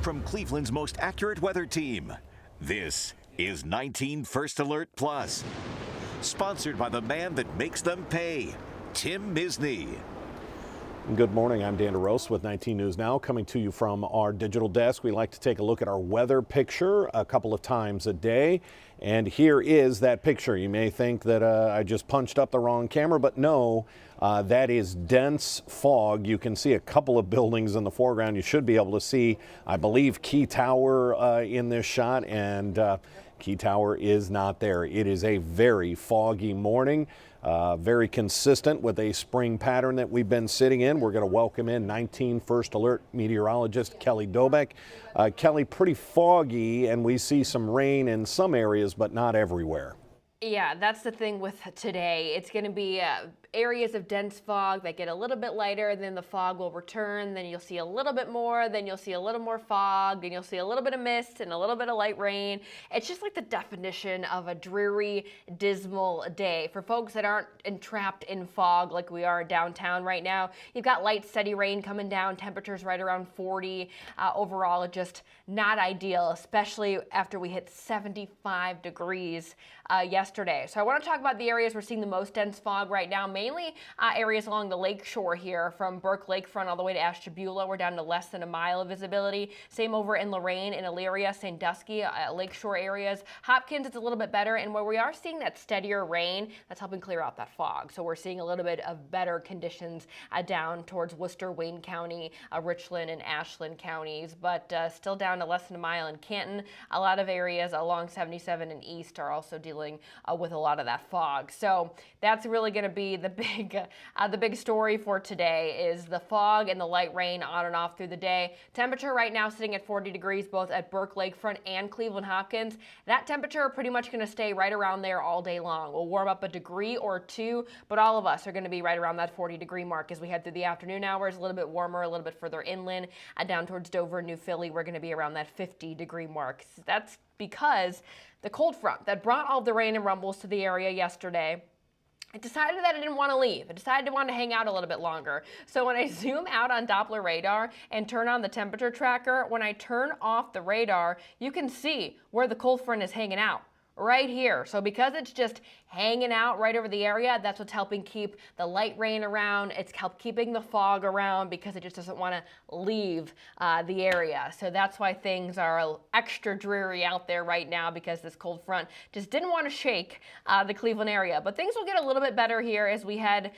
from Cleveland's most accurate weather team. This is 19 First Alert Plus, sponsored by the man that makes them pay, Tim Misney. Good morning, I'm Dan DeRose with 19 News Now, coming to you from our digital desk. We like to take a look at our weather picture a couple of times a day, and here is that picture. You may think that I just punched up the wrong camera, but no, that is dense fog. You can see a couple of buildings in the foreground. You should be able to see, I believe, Key Tower in this shot, and Key Tower is not there. It is a very foggy morning. Very consistent with a spring pattern that we've been sitting in. We're going to welcome in 19 First Alert meteorologist Kelly Dobeck. Kelly, pretty foggy, and we see some rain in some areas, but not everywhere. Yeah, that's the thing with today. It's going to be areas of dense fog that get a little bit lighter, then the fog will return, then you'll see a little bit more, then you'll see a little more fog, then you'll see a little bit of mist and a little bit of light rain. It's just like the definition of a dreary, dismal day. For folks that aren't entrapped in fog like we are downtown right now, you've got light, steady rain coming down, temperatures right around 40. Overall, just not ideal, especially after we hit 75 degrees yesterday. So I want to talk about the areas we're seeing the most dense fog right now, mainly areas along the lake shore here from Burke Lakefront all the way to Ashtabula. We're down to less than a mile of visibility. Same over in Lorain, in Elyria, Sandusky, lakeshore areas. Hopkins, it's a little bit better, and where we are seeing that steadier rain, that's helping clear out that fog. So we're seeing a little bit of better conditions down towards Worcester, Wayne County, Richland, and Ashland counties, but still down to less than a mile in Canton. A lot of areas along 77 and east are also dealing with a lot of that fog. So that's really going to be the big story for today, is the fog and the light rain on and off through the day. Temperature right now sitting at 40 degrees both at Burke Lakefront and Cleveland Hopkins. That temperature pretty much going to stay right around there all day long. We'll warm up a degree or two, but all of us are going to be right around that 40-degree mark as we head through the afternoon hours. A little bit warmer, a little bit further inland, down towards Dover and New Philly, we're going to be around that 50-degree mark. That's because the cold front that brought all the rain and rumbles to the area yesterday, it decided that it didn't want to leave. It decided to want to hang out a little bit longer. So when I zoom out on Doppler radar and turn on the temperature tracker, when I turn off the radar, you can see where the cold front is hanging out. Right here. So because it's just hanging out right over the area, that's what's helping keep the light rain around. It's helped keeping the fog around because it just doesn't want to leave the area. So that's why things are extra dreary out there right now, because this cold front just didn't want to shake the Cleveland area. But things will get a little bit better here as we head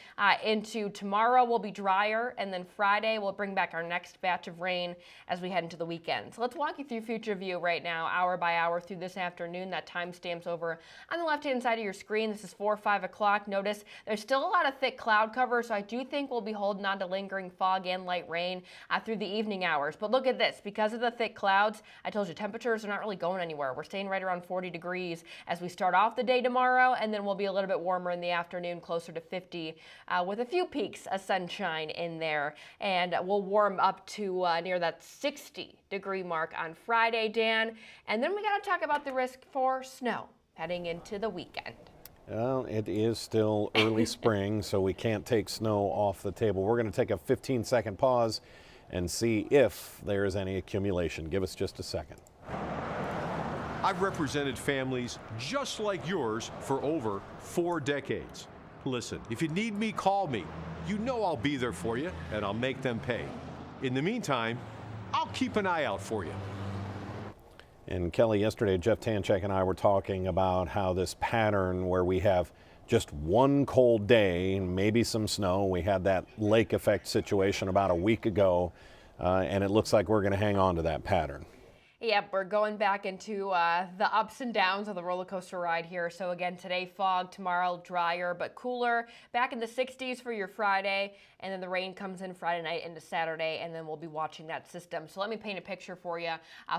into tomorrow. Will be drier, and then Friday we'll bring back our next batch of rain as we head into the weekend. So let's walk you through future view right now, hour by hour through this afternoon. That timestamps over on the left-hand side of your screen. This is 4 or 5 o'clock. Notice there's still a lot of thick cloud cover, so I do think we'll be holding on to lingering fog and light rain through the evening hours. But look at this. Because of the thick clouds, I told you temperatures are not really going anywhere. We're staying right around 40 degrees as we start off the day tomorrow, and then we'll be a little bit warmer in the afternoon, closer to 50, with a few peaks of sunshine in there. And we'll warm up to near that 60-degree mark on Friday, Dan. And then we got to talk about the risk for snow heading into the weekend. Well, it is still early spring, so we can't take snow off the table. We're going to take a 15-second pause and see if there is any accumulation. Give us just a second. I've represented families just like yours for over 4 decades. Listen, if you need me, call me. You know I'll be there for you, and I'll make them pay. In the meantime, I'll keep an eye out for you. And Kelly, yesterday Jeff Tanchek and I were talking about how this pattern where we have just one cold day, maybe some snow. We had that lake effect situation about a week ago, and it looks like we're going to hang on to that pattern. Yep, we're going back into the ups and downs of the roller coaster ride here. So again, today fog, tomorrow drier but cooler. Back in the 60s for your Friday, and then the rain comes in Friday night into Saturday, and then we'll be watching that system. So let me paint a picture for you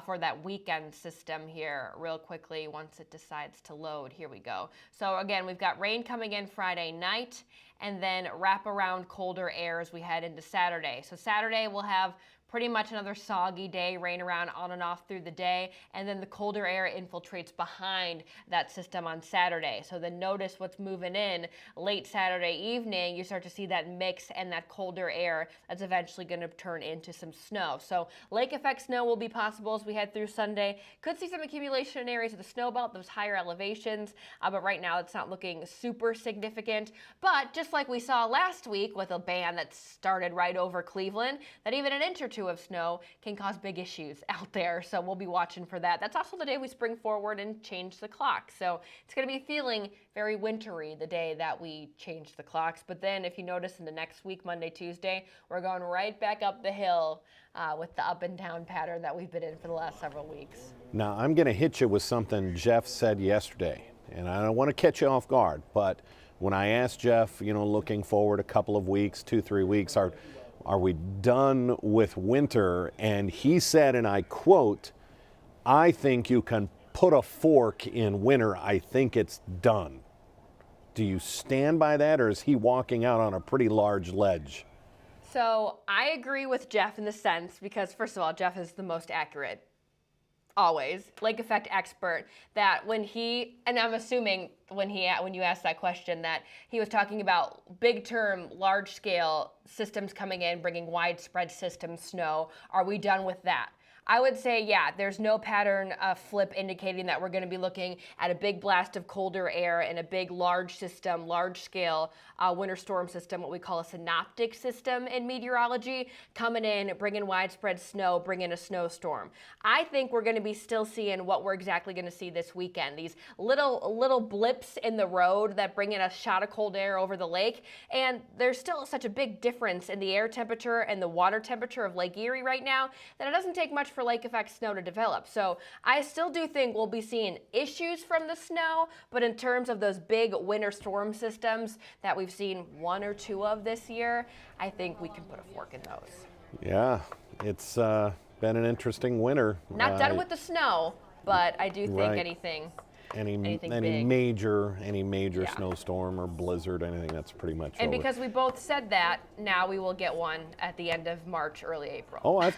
for that weekend system here real quickly once it decides to load. Here we go. So again, we've got rain coming in Friday night, and then wrap around colder air as we head into Saturday. So Saturday we'll have pretty much another soggy day, rain around on and off through the day, and then the colder air infiltrates behind that system on Saturday. So then notice what's moving in late Saturday evening. You start to see that mix and that colder air that's eventually going to turn into some snow. So lake effect snow will be possible as we head through Sunday. Could see some accumulation in areas of the snow belt, those higher elevations, but right now it's not looking super significant. But just like we saw last week with a band that started right over Cleveland, that even an inch or two of snow can cause big issues out there. So we'll be watching for that. That's also the day we spring forward and change the clock. So it's going to be feeling very wintry the day that we change the clocks. But then if you notice in the next week, Monday, Tuesday, we're going right back up the hill with the up and down pattern that we've been in for the last several weeks. Now I'm going to hit you with something Jeff said yesterday, and I don't want to catch you off guard, but when I asked Jeff, looking forward a couple of weeks, 2-3 weeks, are we done with winter? And he said, and I quote, "I think you can put a fork in winter. I think it's done." Do you stand by that, or is he walking out on a pretty large ledge? So I agree with Jeff in the sense, because first of all, Jeff is the most accurate, always, lake effect expert, that when he, and I'm assuming when you asked that question that he was talking about big term, large scale systems coming in, bringing widespread system snow. Are we done with that? I would say, yeah, there's no pattern flip indicating that we're going to be looking at a big blast of colder air and a big large system, large scale winter storm system, what we call a synoptic system in meteorology, coming in, bringing widespread snow, bringing a snowstorm. I think we're going to be still seeing what we're exactly going to see this weekend. These little blips in the road that bring in a shot of cold air over the lake. And there's still such a big difference in the air temperature and the water temperature of Lake Erie right now that it doesn't take much for lake effect snow to develop. So I still do think we'll be seeing issues from the snow, but in terms of those big winter storm systems that we've seen one or two of this year, I think we can put a fork in those. Yeah, it's been an interesting winter. Not done with the snow, but I do think right. anything Any big. major snowstorm or blizzard, anything, that's pretty much And over. because we both said that, now we will get one at the end of March, early April. Oh, I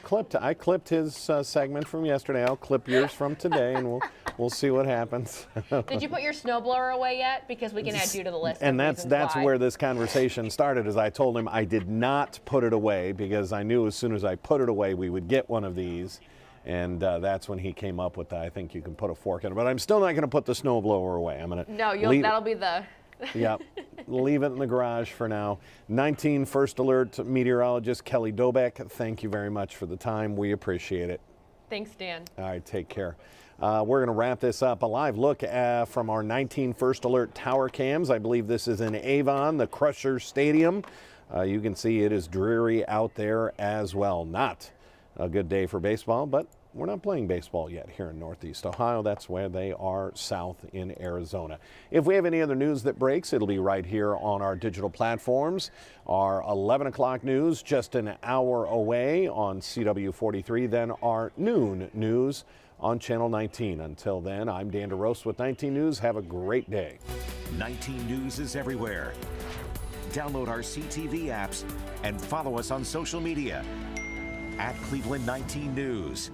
clipped his segment from yesterday. I'll clip yours from today, and we'll see what happens. Did you put your snowblower away yet? Because we can add you to the list. And of that's why. where this conversation started, as I told him I did not put it away because I knew as soon as I put it away we would get one of these. And that's when he came up with that. I think you can put a fork in it. But I'm still not going to put the snowblower away. I'm going to that'll be the... Yep. Leave it in the garage for now. 19 First Alert meteorologist Kelly Dobeck, thank you very much for the time. We appreciate it. Thanks, Dan. All right, take care. We're going to wrap this up. A live look from our 19 First Alert tower cams. I believe this is in Avon, the Crusher Stadium. You can see it is dreary out there as well. Not a good day for baseball, but we're not playing baseball yet here in Northeast Ohio. That's where they are south in Arizona. If we have any other news that breaks, it'll be right here on our digital platforms. Our 11 o'clock news just an hour away on CW43, then our noon news on Channel 19. Until then, I'm Dan DeRose with 19 News. Have a great day. 19 News is everywhere. Download our CTV apps and follow us on social media @Cleveland 19 News.